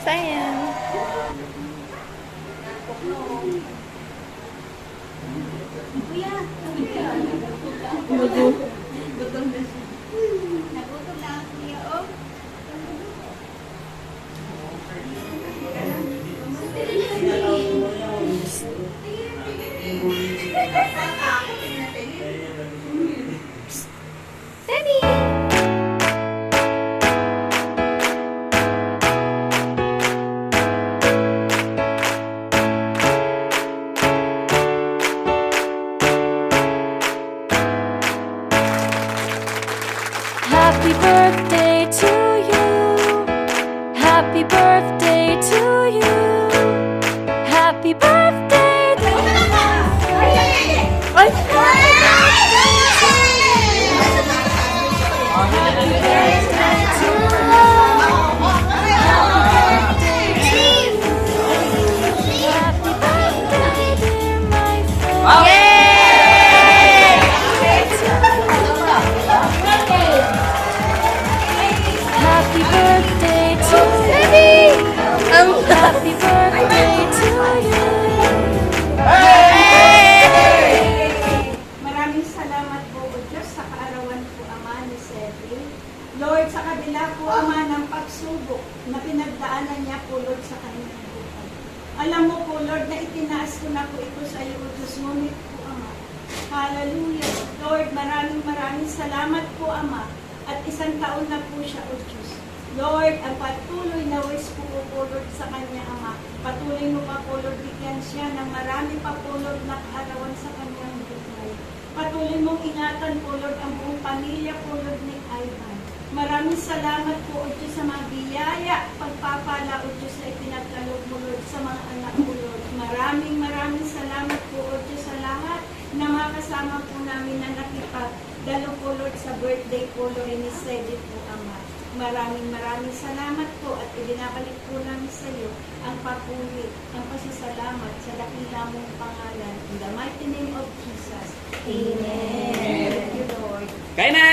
Sayang. Happy birthday to you. Happy birthday to you. Happy birthday to Happy birthday to you. Maraming salamat po, O Diyos, sa kaarawan po, Ama, ni Seti. Lord, sa kabila po, Ama, ng pagsubok na pinagdaanan niya po, Lord, sa kanyang buhay. Alam mo po, Lord, na itinaas ko na po ito sa iyo, O Diyos, ngunit po, Ama. Hallelujah. Lord, maraming salamat po, Ama. At isang taon na po siya, O Diyos. Lord, ang patuloy na ways po, Lord, sa kanya, Ama. Patuloy mo pa po, Lord, bigyan siya ng marami pa po, Lord, na kaarawan sa kanyang buhay. Patuloy mong ingatan po, Lord, ang buong pamilya po, Lord, ni Ivan. Maraming salamat po, O Diyos, sa mga biyaya, pagpapala, O Diyos, na ipinagkaloob mo, Lord, sa mga anak mo, Lord. Maraming salamat po, O Diyos, sa lahat na mga kasama po namin na nakipagdalo po, Lord, sa birthday po, Lord, ni Sedi po, Ama. Maraming salamat po at ibinabalik po namin sa iyo ang papuri, ang pasasalamat sa dakila mong pangalan. In the mighty name of Jesus. Amen. Thank you, Lord. Kain na!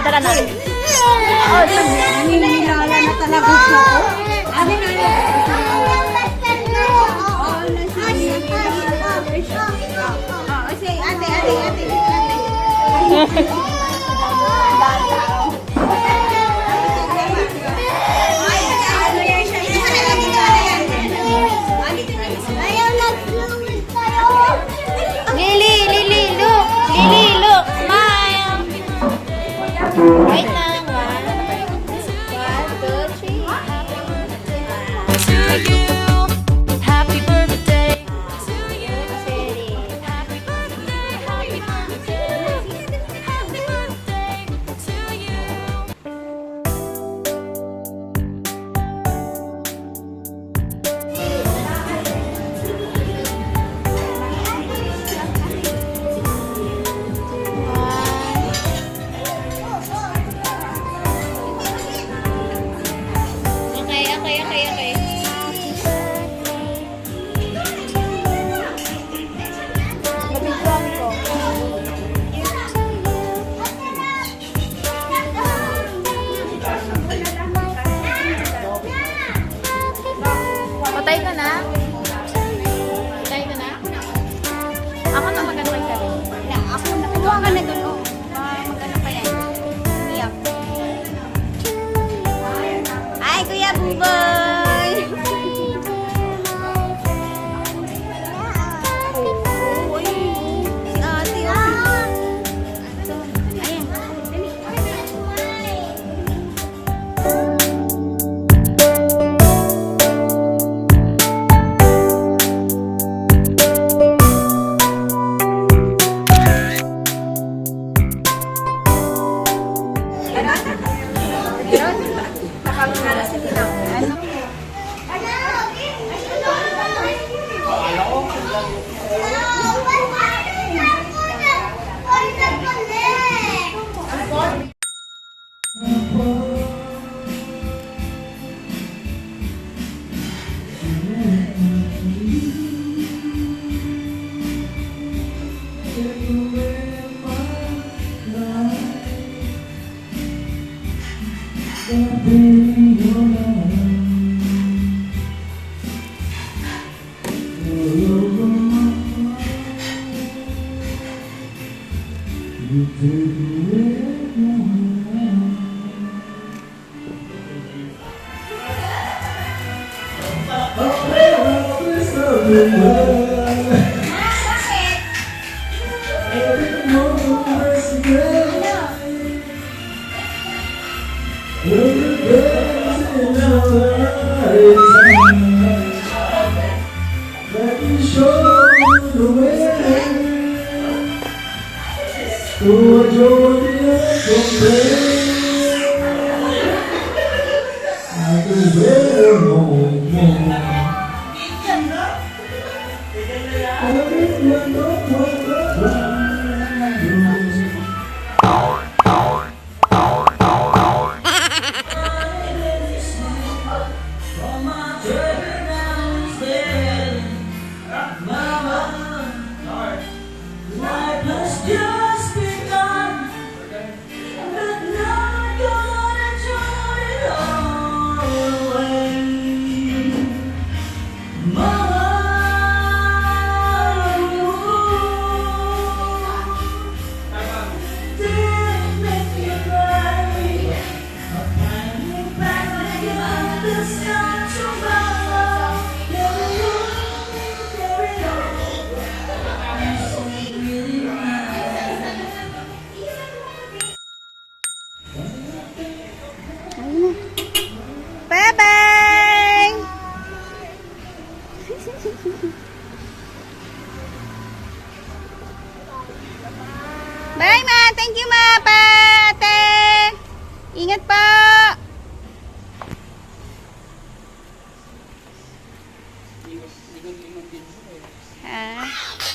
Tara na. Naninilala na talaga siya. Ate. Bye-bye! Bye, ma! Thank you, ma! Ate! Ingat po! Ha?